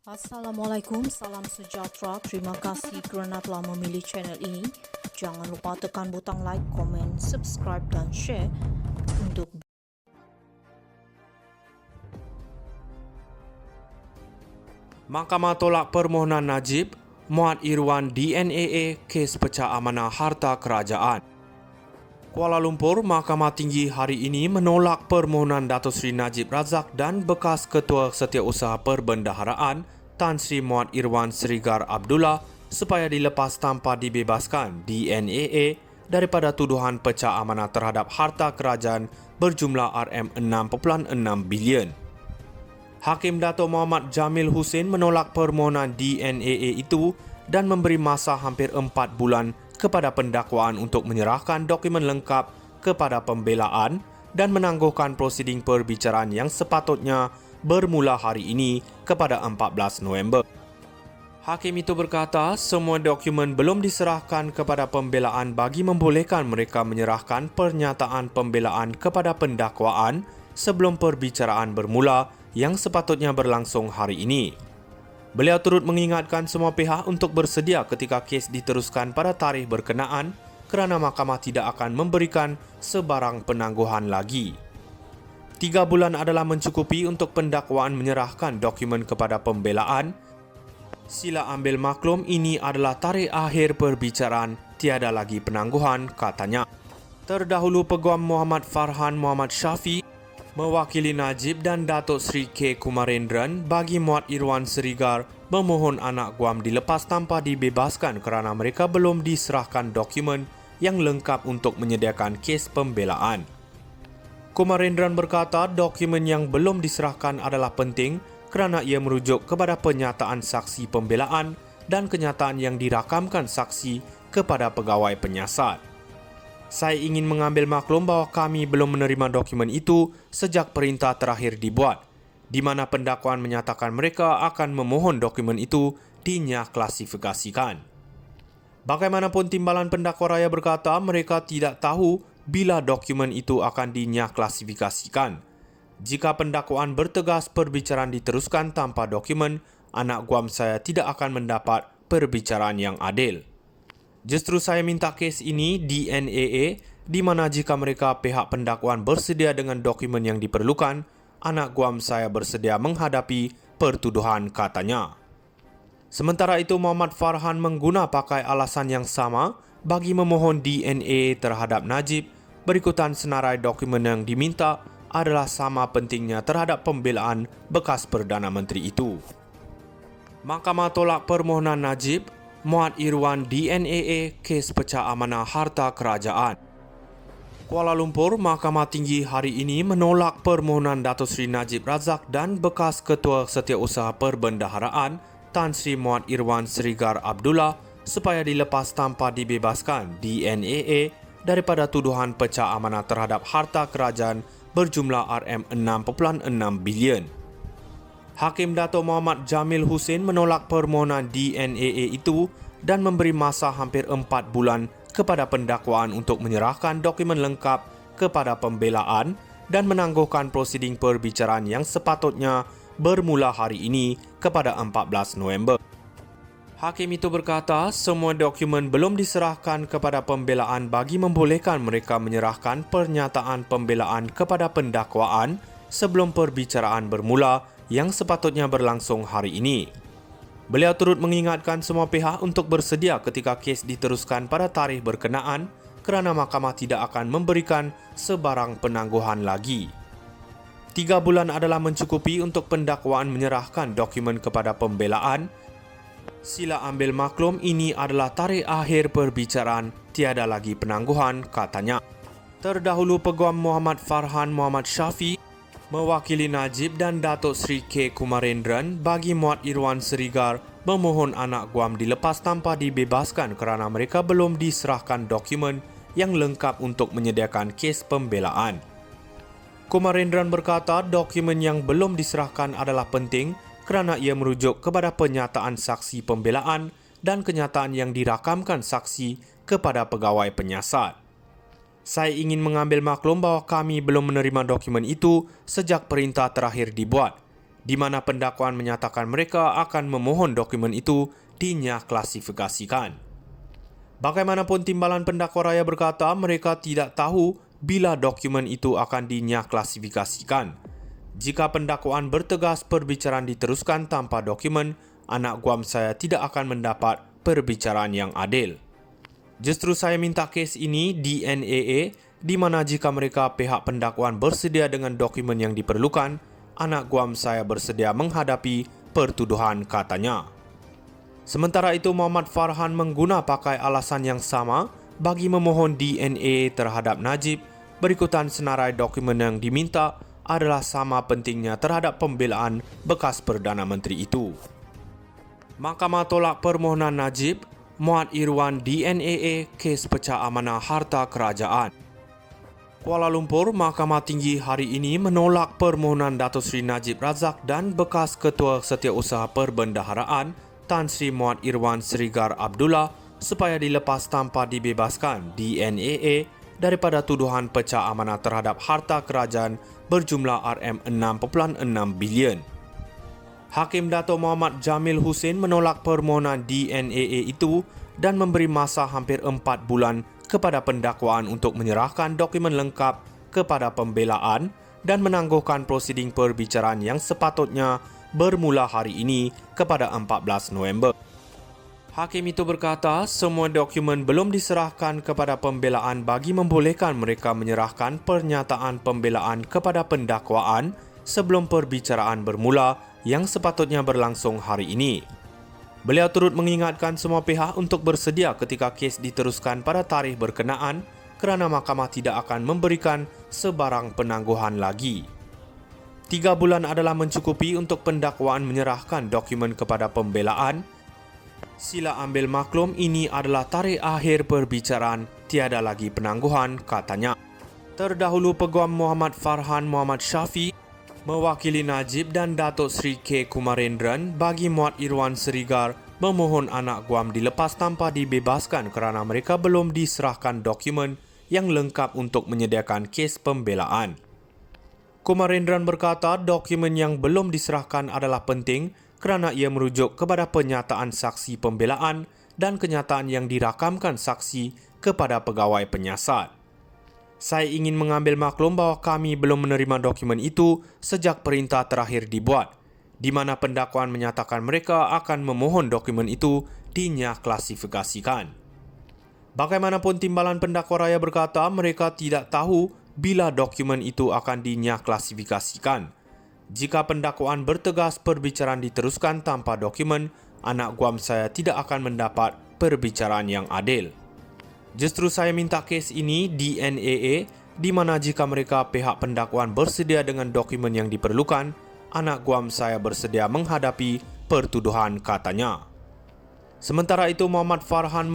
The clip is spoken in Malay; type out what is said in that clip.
Assalamualaikum, salam sejahtera. Terima kasih kerana telah memilih channel ini. Jangan lupa tekan butang like, komen, subscribe dan share untuk Mahkamah tolak permohonan Najib, Muhammad Irwan DNAA kes pecah amanah harta kerajaan. Kuala Lumpur, Mahkamah Tinggi hari ini menolak permohonan Dato' Sri Najib Razak dan bekas Ketua Setiausaha Perbendaharaan Tan Sri Muhammad Irwan Srigar Abdullah supaya dilepas tanpa dibebaskan DNAA daripada tuduhan pecah amanah terhadap harta kerajaan berjumlah RM6.6 bilion. Hakim Dato' Muhammad Jamil Hussein menolak permohonan DNAA itu dan memberi masa hampir 4 bulan kepada pendakwaan untuk menyerahkan dokumen lengkap kepada pembelaan dan menangguhkan prosiding perbicaraan yang sepatutnya bermula hari ini kepada 14 November. Hakim itu berkata semua dokumen belum diserahkan kepada pembelaan bagi membolehkan mereka menyerahkan pernyataan pembelaan kepada pendakwaan sebelum perbicaraan bermula yang sepatutnya berlangsung hari ini. Beliau turut mengingatkan semua pihak untuk bersedia ketika kes diteruskan pada tarikh berkenaan kerana mahkamah tidak akan memberikan sebarang penangguhan lagi. 3 bulan adalah mencukupi untuk pendakwaan menyerahkan dokumen kepada pembelaan. Sila ambil maklum ini adalah tarikh akhir perbicaraan, tiada lagi penangguhan, katanya. Terdahulu Peguam Muhammad Farhan Muhammad Syafi mewakili Najib dan Dato' Sri K. Kumarendran bagi Muhammad Irwan Srigar memohon anak guam dilepas tanpa dibebaskan kerana mereka belum diserahkan dokumen yang lengkap untuk menyediakan kes pembelaan. Kumarendran berkata dokumen yang belum diserahkan adalah penting kerana ia merujuk kepada penyataan saksi pembelaan dan kenyataan yang dirakamkan saksi kepada pegawai penyiasat. Saya ingin mengambil maklum bahawa kami belum menerima dokumen itu sejak perintah terakhir dibuat, di mana pendakwaan menyatakan mereka akan memohon dokumen itu dinyaklasifikasikan. Bagaimanapun timbalan pendakwa raya berkata mereka tidak tahu bila dokumen itu akan dinyaklasifikasikan. Jika pendakwaan bertegas perbicaraan diteruskan tanpa dokumen, anak guam saya tidak akan mendapat perbicaraan yang adil. Justru saya minta kes ini DNAA di mana jika mereka pihak pendakwaan bersedia dengan dokumen yang diperlukan, anak guam saya bersedia menghadapi pertuduhan, katanya. Sementara itu Muhammad Farhan mengguna pakai alasan yang sama bagi memohon DNA terhadap Najib berikutan senarai dokumen yang diminta adalah sama pentingnya terhadap pembelaan bekas Perdana Menteri itu. Mahkamah tolak permohonan Najib, Muhammad Irwan DNAA kes pecah amanah harta kerajaan. Kuala Lumpur, Mahkamah Tinggi hari ini menolak permohonan Dato' Sri Najib Razak dan bekas Ketua Setiausaha Perbendaharaan Tan Sri Muhammad Irwan Srigar Abdullah supaya dilepas tanpa dibebaskan DNAA daripada tuduhan pecah amanah terhadap harta kerajaan berjumlah RM6.6 bilion. Hakim Dato' Muhammad Jamil Hussein menolak permohonan DNAA itu dan memberi masa hampir 4 bulan kepada pendakwaan untuk menyerahkan dokumen lengkap kepada pembelaan dan menangguhkan prosiding perbicaraan yang sepatutnya bermula hari ini kepada 14 November. Hakim itu berkata semua dokumen belum diserahkan kepada pembelaan bagi membolehkan mereka menyerahkan pernyataan pembelaan kepada pendakwaan sebelum perbicaraan bermula yang sepatutnya berlangsung hari ini. Beliau turut mengingatkan semua pihak untuk bersedia ketika kes diteruskan pada tarikh berkenaan kerana mahkamah tidak akan memberikan sebarang penangguhan lagi. 3 bulan adalah mencukupi untuk pendakwaan menyerahkan dokumen kepada pembelaan. Sila ambil maklum ini adalah tarikh akhir perbicaraan, tiada lagi penangguhan, katanya. Terdahulu Peguam Muhammad Farhan Muhammad Syafi mewakili Najib dan Dato' Sri K. Kumarendran bagi Muhammad Irwan Srigar memohon anak guam dilepas tanpa dibebaskan kerana mereka belum diserahkan dokumen yang lengkap untuk menyediakan kes pembelaan. Kumarendran berkata dokumen yang belum diserahkan adalah penting kerana ia merujuk kepada penyataan saksi pembelaan dan kenyataan yang dirakamkan saksi kepada pegawai penyiasat. Saya ingin mengambil maklum bahawa kami belum menerima dokumen itu sejak perintah terakhir dibuat, di mana pendakwaan menyatakan mereka akan memohon dokumen itu dinyaklasifikasikan. Bagaimanapun timbalan pendakwa raya berkata mereka tidak tahu bila dokumen itu akan dinyaklasifikasikan. Jika pendakwaan bertegas perbicaraan diteruskan tanpa dokumen, anak guam saya tidak akan mendapat perbicaraan yang adil. Justru saya minta kes ini DNAA, di mana jika mereka pihak pendakwaan bersedia dengan dokumen yang diperlukan, anak guam saya bersedia menghadapi pertuduhan, katanya. Sementara itu, Muhammad Farhan pakai alasan yang sama bagi memohon DNA terhadap Najib. Berikutan senarai dokumen yang diminta adalah sama pentingnya terhadap pembelaan bekas Perdana Menteri itu. Mahkamah tolak permohonan Najib, Muhammad Irwan DNAA kes pecah amanah harta kerajaan. Kuala Lumpur, Mahkamah Tinggi hari ini menolak permohonan Datuk Seri Najib Razak dan bekas Ketua Setiausaha Perbendaharaan Tan Sri Muhammad Irwan Srigar Abdullah supaya dilepas tanpa dibebaskan DNAA daripada tuduhan pecah amanah terhadap harta kerajaan berjumlah RM6.6 bilion. Hakim Dato' Muhammad Jamil Hussein menolak permohonan DNAA itu dan memberi masa hampir 4 bulan kepada pendakwaan untuk menyerahkan dokumen lengkap kepada pembelaan dan menangguhkan prosiding perbicaraan yang sepatutnya bermula hari ini kepada 14 November. Hakim itu berkata semua dokumen belum diserahkan kepada pembelaan bagi membolehkan mereka menyerahkan pernyataan pembelaan kepada pendakwaan sebelum perbicaraan bermula yang sepatutnya berlangsung hari ini. Beliau turut mengingatkan semua pihak untuk bersedia ketika kes diteruskan pada tarikh berkenaan kerana mahkamah tidak akan memberikan sebarang penangguhan lagi. 3 bulan adalah mencukupi untuk pendakwaan menyerahkan dokumen kepada pembelaan. Sila ambil maklum ini adalah tarikh akhir perbicaraan, tiada lagi penangguhan, katanya. Terdahulu Peguam Muhammad Farhan Muhammad Syafi mewakili Najib dan Datuk Seri K. Kumarendran bagi Muhammad Irwan Srigar memohon anak guam dilepas tanpa dibebaskan kerana mereka belum diserahkan dokumen yang lengkap untuk menyediakan kes pembelaan. Kumarendran berkata dokumen yang belum diserahkan adalah penting kerana ia merujuk kepada penyataan saksi pembelaan dan kenyataan yang dirakamkan saksi kepada pegawai penyiasat. Saya ingin mengambil maklum bahawa kami belum menerima dokumen itu sejak perintah terakhir dibuat, di mana pendakwaan menyatakan mereka akan memohon dokumen itu dinyaklasifikasikan. Bagaimanapun timbalan pendakwa raya berkata mereka tidak tahu bila dokumen itu akan dinyaklasifikasikan. Jika pendakwaan bertegas perbicaraan diteruskan tanpa dokumen, anak guam saya tidak akan mendapat perbicaraan yang adil. Justru saya minta kes ini DNAA, di mana jika mereka pihak pendakwaan bersedia dengan dokumen yang diperlukan, anak guam saya bersedia menghadapi pertuduhan, katanya. Sementara itu, Muhammad Farhan